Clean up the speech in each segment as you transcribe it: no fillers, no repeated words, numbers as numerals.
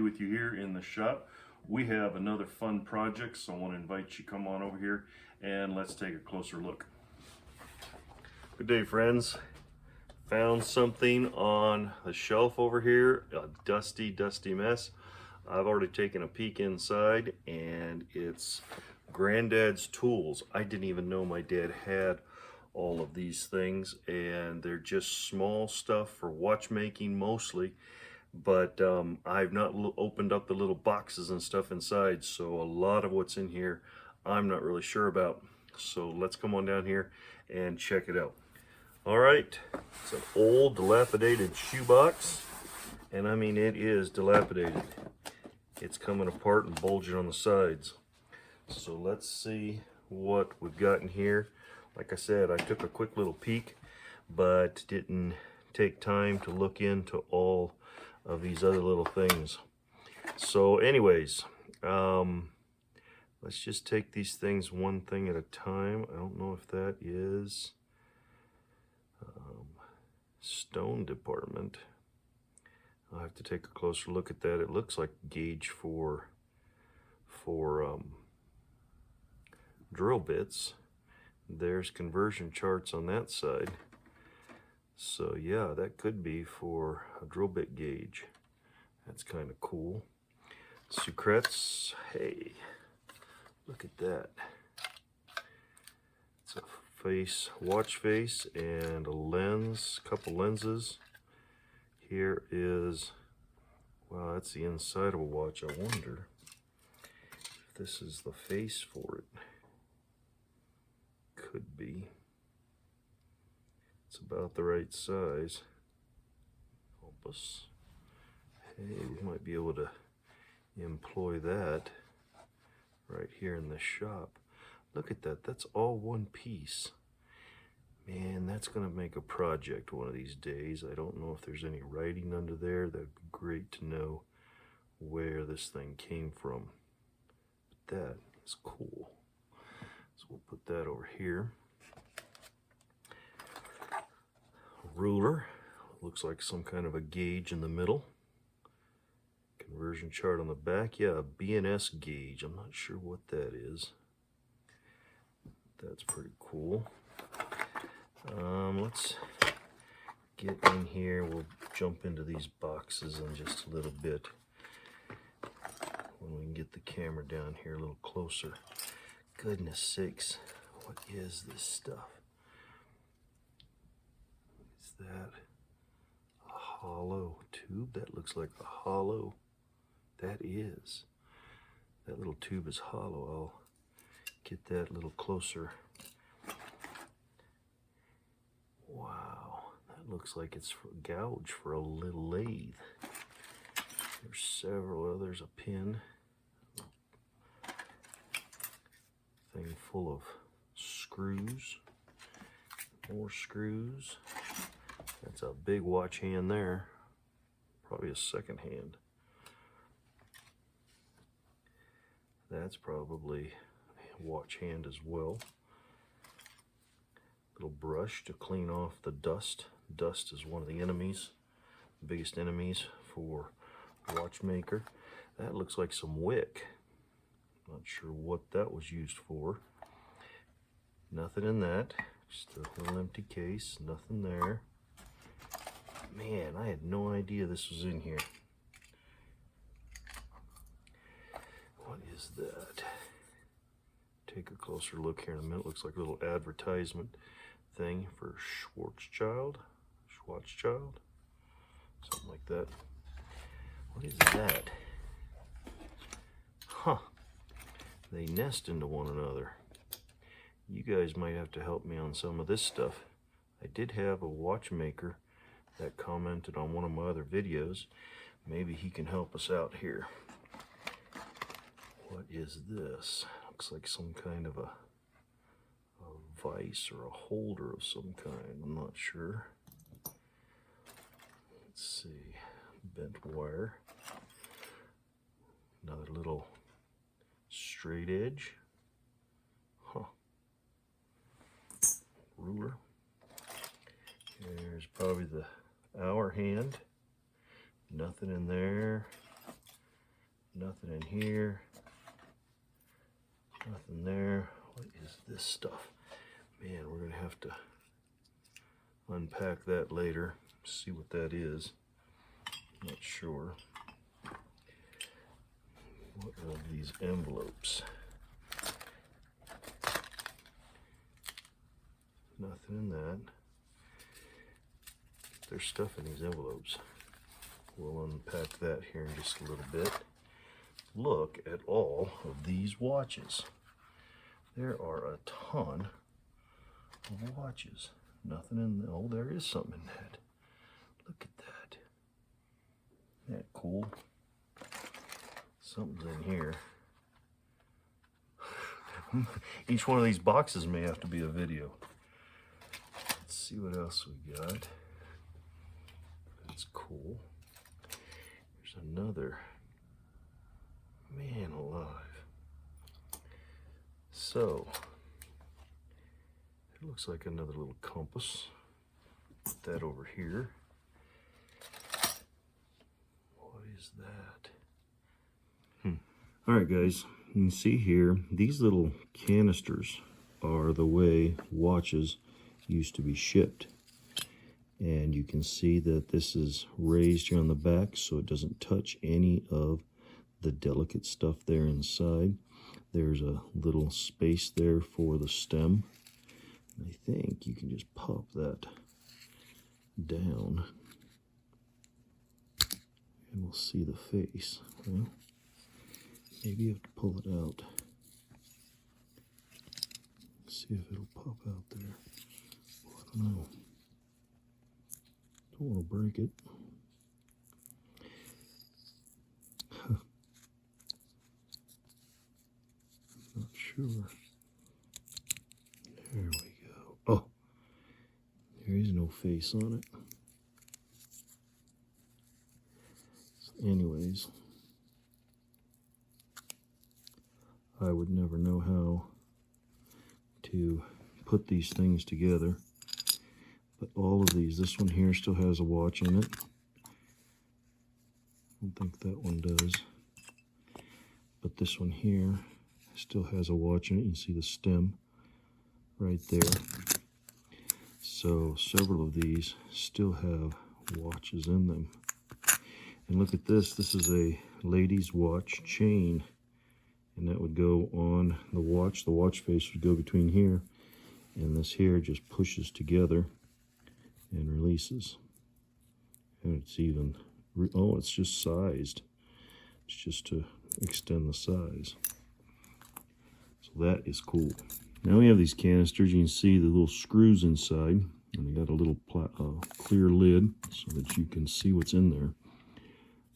with you here in the shop. We have another fun project, so I want to invite you to come on over here and let's take a closer look. Good day, friends. Found something on the shelf over here, a dusty mess. I've already taken a peek inside and it's Granddad's tools. I didn't even know my dad had all of these things, and they're just small stuff for watchmaking mostly, but I've not opened up the little boxes and stuff inside, so a lot of what's in here I'm not really sure about. So let's come on down here and check it out. All right, it's an old dilapidated shoebox, and I mean it is dilapidated. It's coming apart and bulging on the sides. So let's see what we've got in here. Like I said, I took a quick little peek, but didn't take time to look into all of these other little things. So anyways, let's just take these things one thing at a time. I don't know if that is stone department. I'll have to take a closer look at that. It looks like gauge for drill bits. There's conversion charts on that side. So yeah, that could be for a drill bit gauge. That's kind of cool. Sucrets, hey, look at that. It's a face, watch face, and a lens, couple lenses. Here is, wow, that's the inside of a watch. I wonder if this is the face for it. Could be. It's about the right size. Help us. Hey, we might be able to employ that right here in the shop. Look at that. That's all one piece. Man, that's going to make a project one of these days. I don't know if there's any writing under there. That'd be great to know where this thing came from. But that is cool. So we'll put that over here. A ruler. Looks like some kind of a gauge in the middle. Conversion chart on the back. Yeah, a B&S gauge. I'm not sure what that is. That's pretty cool. Let's get in here. We'll jump into these boxes in just a little bit when we can get the camera down here a little closer. Goodness sakes, what is this stuff? Is that a hollow tube? That looks like a hollow. That is. That little tube is hollow. I'll get that a little closer. Wow, that looks like it's for gouge for a little lathe. There's several others, a pin. Thing full of screws. More screws. That's a big watch hand there. Probably a second hand. That's probably a watch hand as well. Little brush to clean off the dust. Dust is one of the enemies, the biggest enemies for a watchmaker. That looks like some wick. Not sure what that was used for. Nothing in that. Just a little empty case. Nothing there. Man, I had no idea this was in here. What is that? Take a closer look here in a minute. Looks like a little advertisement thing for Schwarzschild, something like that. What is that? Huh. They nest into one another. You guys might have to help me on some of this stuff. I did have a watchmaker that commented on one of my other videos. Maybe he can help us out here. What is this? Looks like some kind of a vise or a holder of some kind. I'm not sure. Let's see. Bent wire. Another little straight edge. Huh. Ruler. There's probably the hour hand. Nothing in there. Nothing in here. Nothing there. What is this stuff? Man, we're gonna have to unpack that later. See what that is. Not sure. What are these envelopes? Nothing in that. There's stuff in these envelopes. We'll unpack that here in just a little bit. Look at all of these watches. There are a ton of watches. Nothing in, oh, there is something in that. Look at that. Isn't that cool? Something's in here. Each one of these boxes may have to be a video. Let's see what else we got. That's cool. There's another. Man alive. So, it looks like another little compass. Put that over here. What is that? All right, guys, you can see here, these little canisters are the way watches used to be shipped. And you can see that this is raised here on the back so it doesn't touch any of the delicate stuff there inside. There's a little space there for the stem. I think you can just pop that down and we'll see the face. Well, maybe you have to pull it out. See if it'll pop out there. Well, I don't know. Don't want to break it. Not sure. There we go. Oh, there is no face on it. So anyways, I would never know how to put these things together. But all of these, this one here still has a watch in it. I don't think that one does. But this one here still has a watch in it. You can see the stem right there. So several of these still have watches in them. And look at this. This is a lady's watch chain. And that would go on the watch. The watch face would go between here. And this here just pushes together and releases. And it's even, oh, it's just sized. It's just to extend the size. So that is cool. Now we have these canisters. You can see the little screws inside. And they got a little clear lid so that you can see what's in there.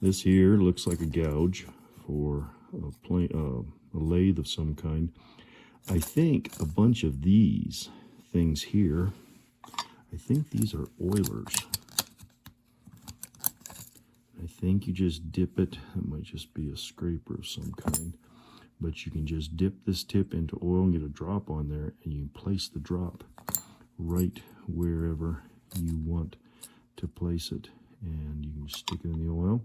This here looks like a gouge for a lathe of some kind. I think a bunch of these things here, I think these are oilers. I think you just dip it. It might just be a scraper of some kind. But you can just dip this tip into oil and get a drop on there, and you place the drop right wherever you want to place it. And you can stick it in the oil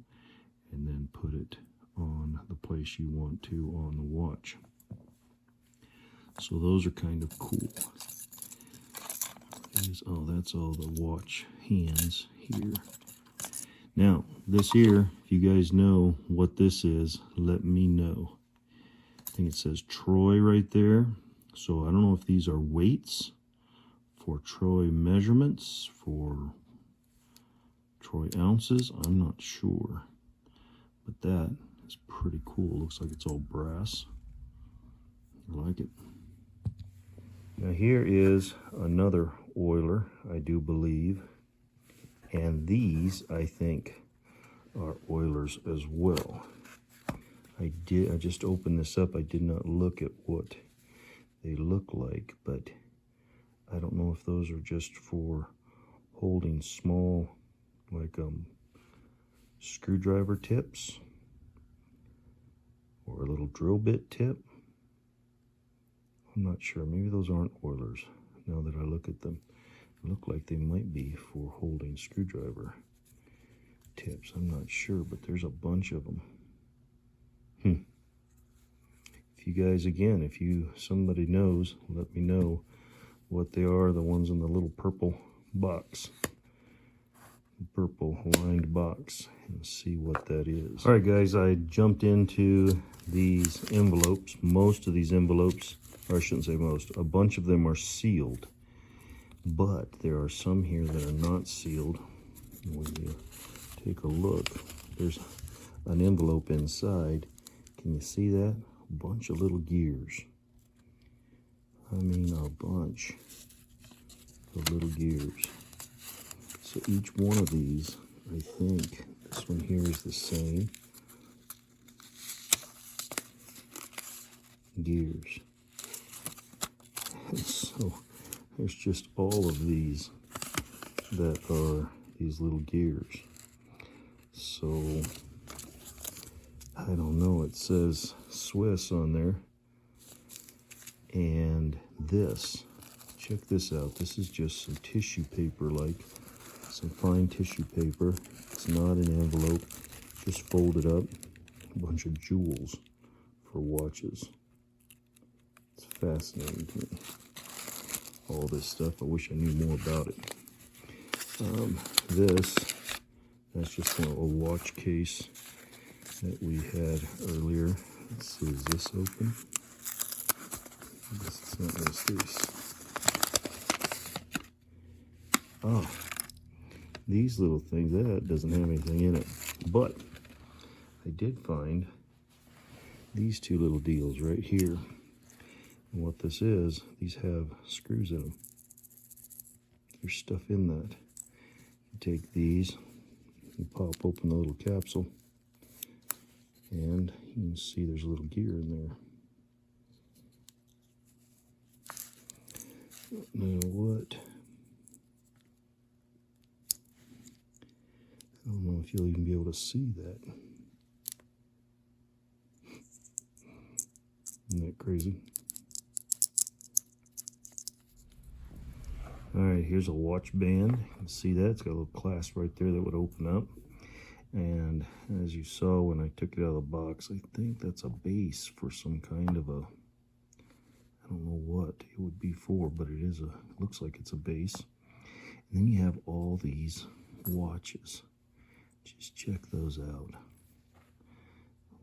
and then put it on the place you want to on the watch. So those are kind of cool. Oh, that's all the watch hands here. Now, this here, if you guys know what this is, let me know. I think it says Troy right there. So I don't know if these are weights for Troy measurements, for Troy ounces. I'm not sure. But that is pretty cool. Looks like it's all brass. I like it. Now here is another oiler, I do believe. And these, I think, are oilers as well. I just opened this up. I did not look at what they look like, but I don't know if those are just for holding small, like screwdriver tips or a little drill bit tip. I'm not sure. Maybe those aren't oilers now that I look at them. They look like they might be for holding screwdriver tips. I'm not sure, but there's a bunch of them. If you guys, again, if somebody knows, let me know what they are, the ones in the little purple box. Purple lined box, and see what that is. All right, guys, I jumped into these envelopes. Most of these envelopes, or I shouldn't say most, a bunch of them are sealed, but there are some here that are not sealed. When you take a look, there's an envelope inside. Can you see that? A bunch of little gears. I mean, a bunch of little gears. So each one of these, I think, this one here is the same. Gears. And so there's just all of these that are these little gears. So I don't know, it says Swiss on there. And this, check this out. This is just some tissue paper, like some fine tissue paper. It's not an envelope, just folded up. A bunch of jewels for watches. It's fascinating to me, all this stuff. I wish I knew more about it. That's just a watch case that we had earlier. Let's see, is this open? This is not this case. Oh, these little things, that doesn't have anything in it. But I did find these two little deals right here. And what this is, these have screws in them. There's stuff in that. You take these, you pop open the little capsule, and you can see there's a little gear in there. Now what? I don't know if you'll even be able to see that. Isn't that crazy? All right, here's a watch band. You can see that. It's got a little clasp right there that would open up. And as you saw when I took it out of the box, I think that's a base for some kind of a, I don't know what it would be for, but it is looks like it's a base. And then you have all these watches. Just check those out.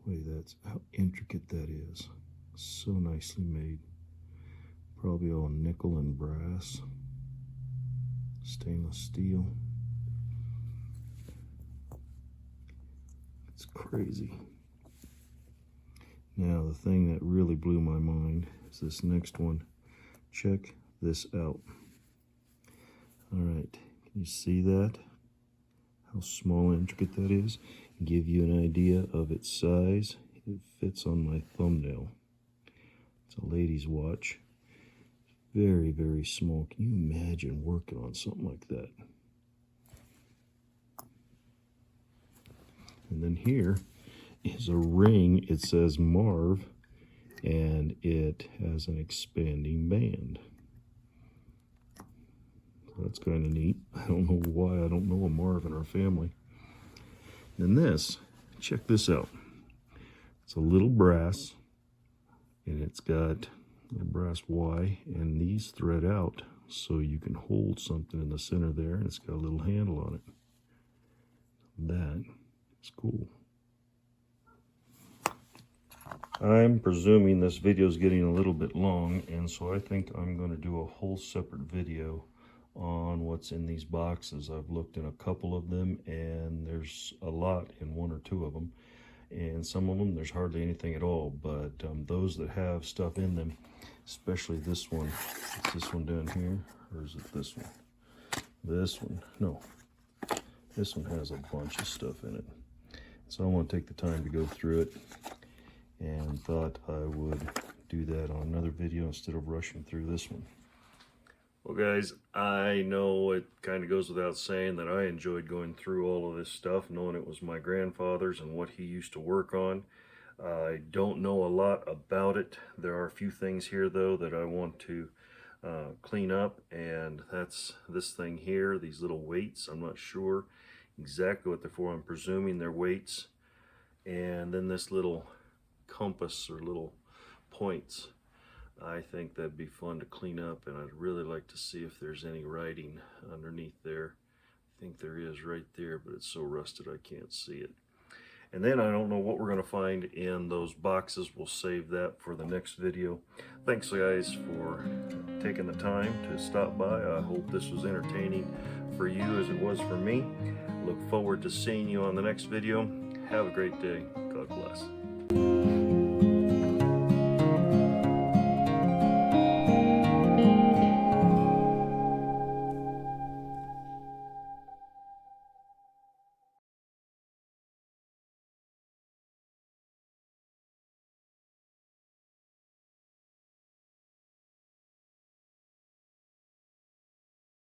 That's how intricate that is. So nicely made. Probably all nickel and brass. Stainless steel. It's crazy. Now the thing that really blew my mind is this next one. Check this out. Alright, can you see that? How small and intricate that is? Give you an idea of its size. It fits on my thumbnail. It's a lady's watch. Very, very small. Can you imagine working on something like that? And then here is a ring. It says Marv, and it has an expanding band. So that's kind of neat. I don't know why I don't know a Marv in our family. Then this, check this out. It's a little brass, and it's got a brass Y, and these thread out so you can hold something in the center there, and it's got a little handle on it. That is cool. I'm presuming this video is getting a little bit long, and so I think I'm going to do a whole separate video on what's in these boxes. I've looked in a couple of them, and there's a lot in one or two of them, and some of them there's hardly anything at all. But those that have stuff in them, especially this one, is this one down here, or is it this one? This one, no, this one has a bunch of stuff in it. So I want to take the time to go through it, and thought I would do that on another video instead of rushing through this one. Well, guys, I know it kind of goes without saying that I enjoyed going through all of this stuff, knowing it was my grandfather's and what he used to work on. I don't know a lot about it. There are a few things here, though, that I want to clean up, and that's this thing here, these little weights. I'm not sure exactly what they're for. I'm presuming they're weights. And then this little compass or little points. I think that'd be fun to clean up, and I'd really like to see if there's any writing underneath there. I think there is right there, but it's so rusted I can't see it. And then I don't know what we're going to find in those boxes. We'll save that for the next video. Thanks guys for taking the time to stop by. I hope this was entertaining for you as it was for me. Look forward to seeing you on the next video. Have a great day. God bless.